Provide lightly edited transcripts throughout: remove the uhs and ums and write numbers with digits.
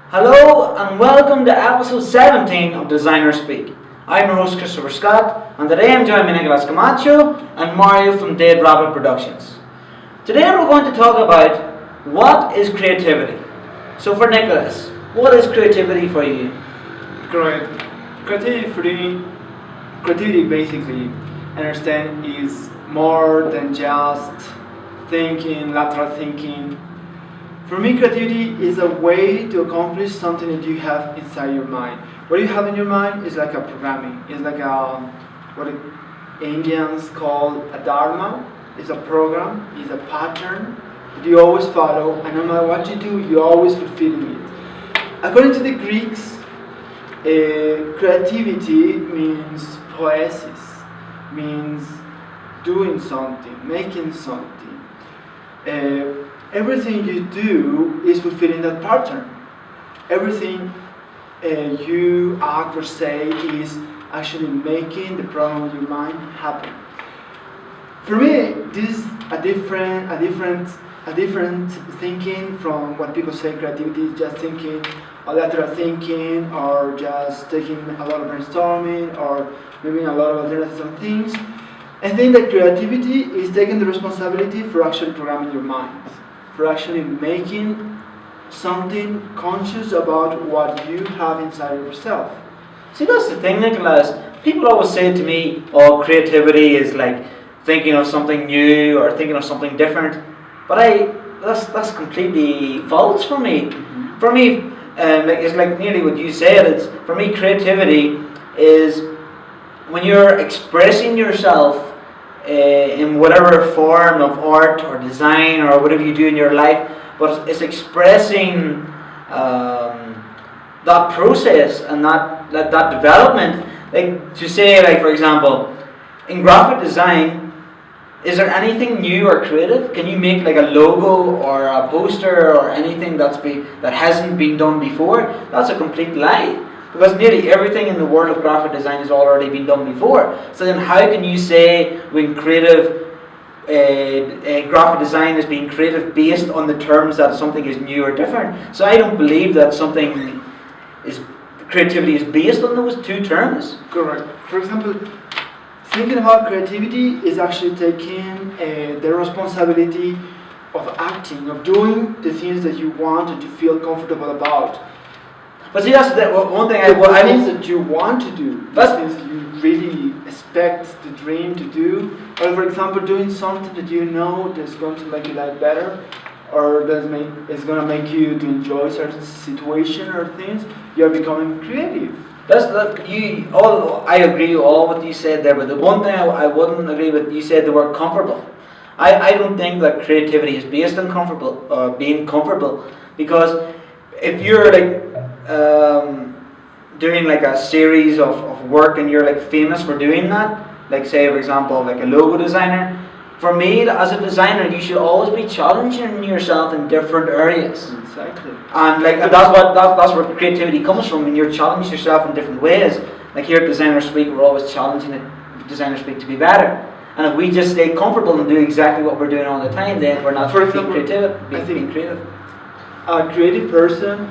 Hello and welcome to episode 17 of Designer Speak. I'm your host Christopher Scott, and today I'm joined by Nicolas Camacho and Mario from Dead Rabbit Productions. Today we're going to talk about what is creativity. So for Nicolas, what is creativity for you? Correct. Creativity basically, I understand, is more than just thinking, lateral thinking. For me, creativity is a way to accomplish something that you have inside your mind. What you have in your mind is like a programming. It's like what Indians call a dharma. It's a program, it's a pattern that you always follow, and no matter what you do, you're always fulfilling it. According to the Greeks, creativity means poiesis, means doing something, making something. Everything you do is fulfilling that pattern. Everything you act or say is actually making the program of your mind happen. For me, this is a different thinking from what people say creativity is just thinking, or lateral thinking, or just taking a lot of brainstorming, or maybe a lot of alternatives on things. I think that creativity is taking the responsibility for actually programming your mind, for actually making something conscious about what you have inside of yourself. See, that's the thing, Nicolas. People always say to me, oh, creativity is like thinking of something new or thinking of something different. But that's completely false for me. Mm-hmm. For me, it's like nearly what you said. It's for me, creativity is when you're expressing yourself in whatever form of art or design or whatever you do in your life, but it's expressing that process and that development. Like to say, like for example, in graphic design, is there anything new or creative? Can you make like a logo or a poster or anything that hasn't been done before? That's a complete lie, because nearly everything in the world of graphic design has already been done before. So then how can you say when creative graphic design is being creative based on the terms that something is new or different? So I don't believe that creativity is based on those two terms. Correct. For example, thinking about creativity is actually taking the responsibility of acting, of doing the things that you want and you feel comfortable about. But see, that's one thing things that you want to do, the things that you really expect the dream to do, or for example, doing something that you know that's going to make your life better, or is going to make you to enjoy certain situation or things. You're becoming creative. I agree with all what you said there, but the one thing I wouldn't agree with, you said the word comfortable. I don't think that creativity is based on being comfortable, because if you're like doing like a series of work and you're like famous for doing that, like say for example like a logo designer, for me as a designer you should always be challenging yourself in different areas. Exactly. And like that's where creativity comes from, when you're challenging yourself in different ways. Like here at Designer Speak, we're always challenging Designer Speak to be better. And if we just stay comfortable and do exactly what we're doing all the time, then we're not being creative. A creative person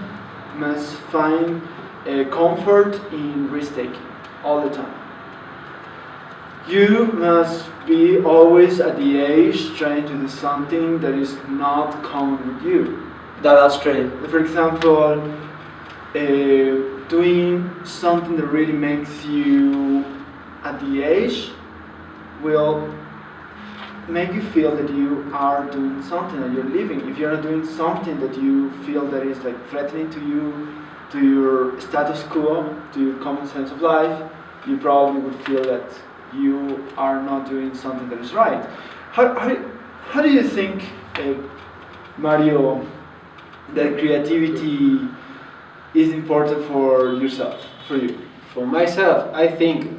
must find comfort in risk-taking all the time. You must be always at the age trying to do something that is not common with you. That's true. For example, doing something that really makes you at the age will make you feel that you are doing something, that you're living. If you're not doing something that you feel that is like threatening to you, to your status quo, to your common sense of life, you probably would feel that you are not doing something that is right. How do you think, Mario, that creativity is important for yourself, for you? For myself, I think,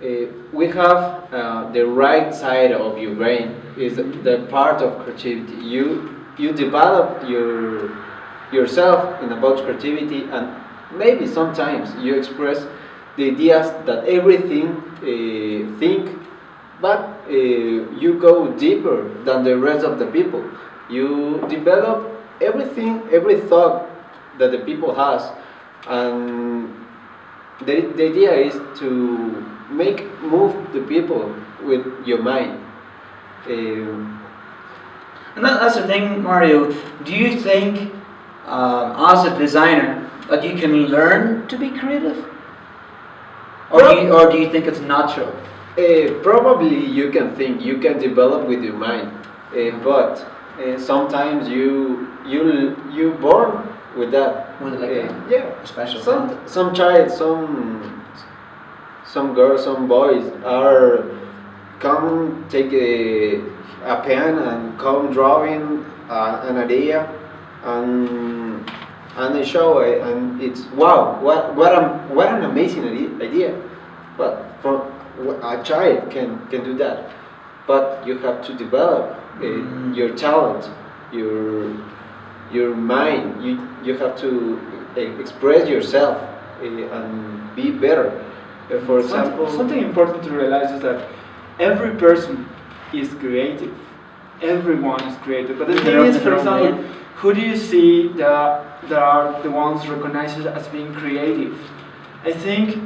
we have the right side of your brain is the part of creativity. You develop yourself in about creativity, and maybe sometimes you express the ideas that everything think, but you go deeper than the rest of the people. You develop everything, every thought that the people has, and the idea is to make move the people with your mind. Um, And that's the thing, Mario. Do you think, as a designer, that you can learn to be creative, or do you think it's natural? Probably you can think, you can develop with your mind, but sometimes you born with that. With like Yeah, a special some child, some girls, some boys are come take a pen and come drawing an idea and they show it, and it's wow, what an amazing idea. But from a child can do that, but you have to develop your talent, your mind. You have to express yourself and be better. For example, Something important to realize is that every person is creative. Everyone is creative. But the thing is, for example, who do you see that are the ones recognized as being creative? I think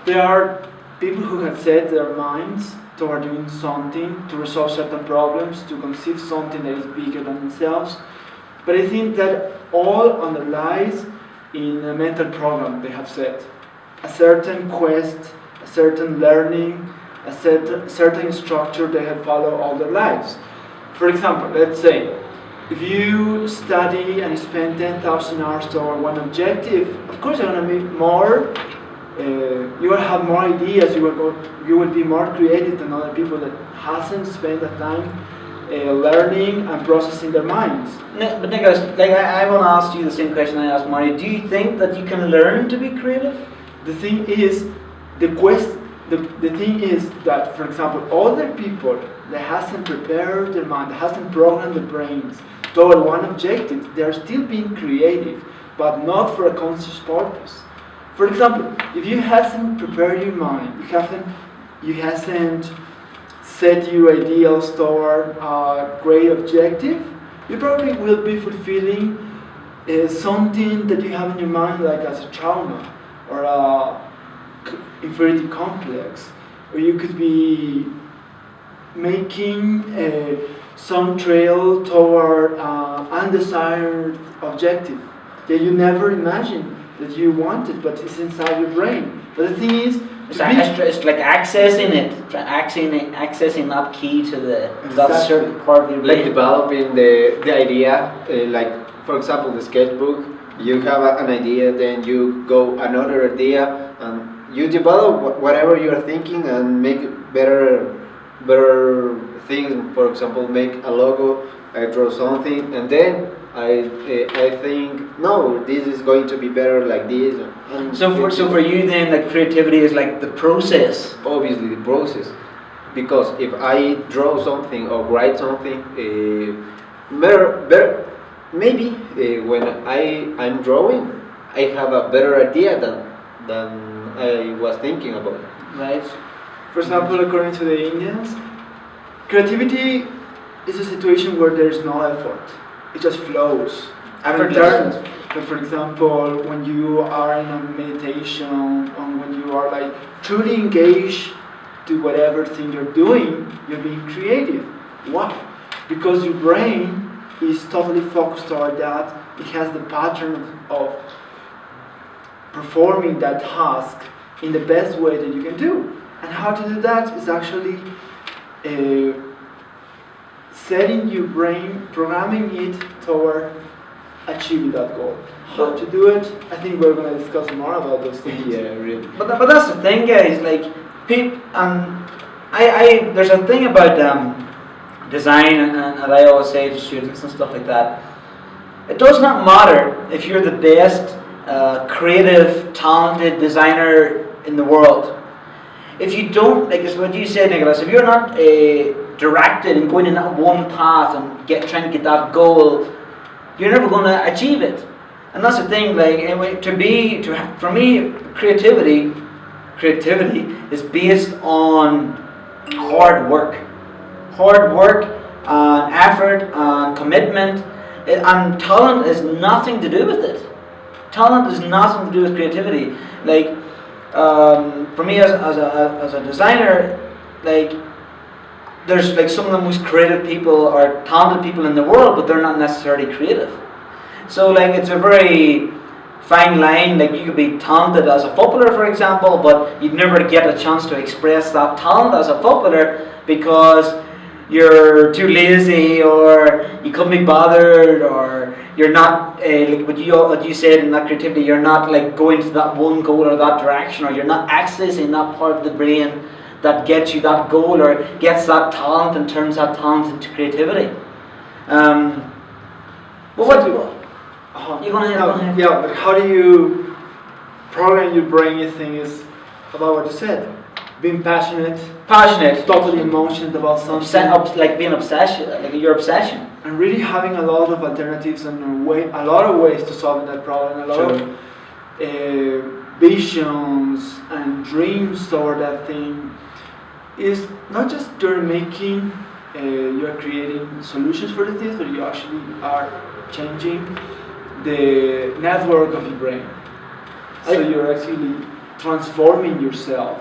there are people who have set their minds toward doing something, to resolve certain problems, to conceive something that is bigger than themselves. But I think that all underlies in a mental program they have set. A certain quest, a certain learning, a certain structure they have followed all their lives. For example, let's say, if you study and spend 10,000 hours toward one objective, of course you're going to be more, you will have more ideas, you will be more creative than other people that hasn't spent the time learning and processing their minds. But Nicolas, like I want to ask you the same question I asked Mario. Do you think that you can learn to be creative? The thing is, the thing is that, for example, other people that hasn't prepared their mind, that hasn't programmed their brains toward one objective, they are still being creative, but not for a conscious purpose. For example, if you hasn't prepared your mind, you hasn't set your ideals toward a great objective, you probably will be fulfilling something that you have in your mind, like as a trauma or a inferiority complex, or you could be making some trail toward undesired objective that you never imagined that you wanted, but it's inside your brain. But the thing is, it's like accessing it, accessing that key to that certain part of your brain. like developing the idea, like for example the sketchbook. You have an idea, then you go another idea, and you develop whatever you are thinking and make better things. For example, make a logo, I draw something, and then I think no, this is going to be better like this. And So for you then, like creativity is like the process. obviously the process, because if I draw something or write something, maybe when I'm drawing, I have a better idea than I was thinking about. Right. for example, according to the Indians, creativity is a situation where there is no effort. It just flows. Effortless. For example, when you are in a meditation, or when you are like truly engaged to whatever thing you're doing, you're being creative. Why? Because your brain is totally focused toward that. It has the pattern of performing that task in the best way that you can do. And how to do that is actually setting your brain, programming it toward achieving that goal. How to do it, I think we're going to discuss more about those things. Yeah, really. But that's the thing, guys. Like, there's a thing about design, and I always say to students and stuff like that. It does not matter if you're the best creative, talented designer in the world. If you don't, like it's what you said, Nicolas, if you're not directed and going in that one path and trying to get that goal, you're never going to achieve it. And that's the thing. Like, anyway, for me, creativity is based on hard work. hard work, and effort, and commitment, and talent is nothing to do with it. Talent is nothing to do with creativity. Like, for me as a designer, like, there's like some of the most creative people or talented people in the world, but they're not necessarily creative. So like, it's a very fine line. Like, you could be talented as a footballer, for example, but you'd never get a chance to express that talent as a footballer because you're too lazy, or you couldn't be bothered, or you're not like what you said in that creativity. You're not like going to that one goal or that direction, or you're not accessing that part of the brain that gets you that goal or gets that talent and turns that talent into creativity. But what? You gonna have? Yeah, but how do you program your brain? You think is about what you said, being passionate, totally emotional about something, like being obsession, like your obsession, and really having a lot of alternatives and a lot of ways to solve that problem, a lot of visions and dreams toward that thing. Is not just you're making, you're creating solutions for the things, but you actually are changing the network of your brain. So you're actually transforming yourself.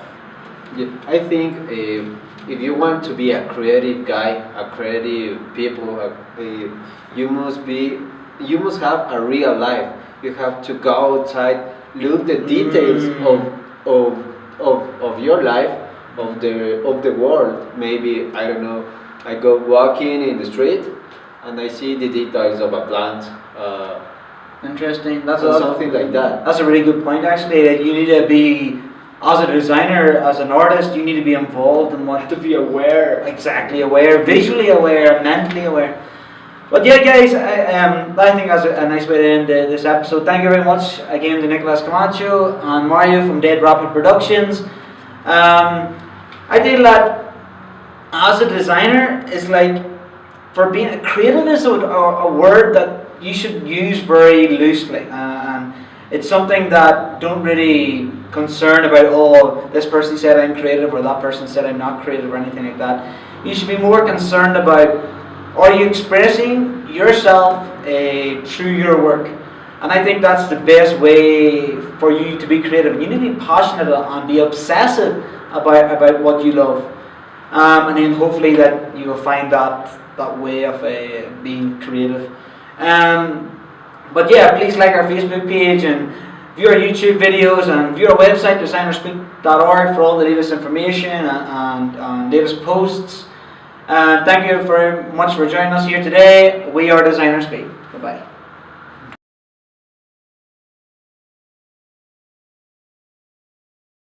Yeah, I think if you want to be a creative guy, a creative people, you must have a real life. You have to go outside, look the details of your life, of the world. Maybe, I don't know, I go walking in the street and I see the details of a plant. Interesting. Something like that. That's a really good point, actually. That you need to be, as a designer, as an artist, you need to be involved in what. To be aware. Exactly, aware, visually aware, mentally aware. But yeah, guys, I think that's a nice way to end this episode. Thank you very much again to Nicolas Camacho and Mario from Dead Rapid Productions. I feel that as a designer, it's like, for being creative is a word that you should use very loosely, and it's something that don't really concern about, oh, this person said I'm creative or that person said I'm not creative or anything like that. You should be more concerned about, are you expressing yourself through your work? And I think that's the best way for you to be creative. You need to be passionate and be obsessive about what you love, and then hopefully that you will find that way of being creative. But yeah, please like our Facebook page and view our YouTube videos and view our website, designerspeak.org, for all the latest information and latest posts. Thank you very much for joining us here today. We are Designer Speak. Goodbye.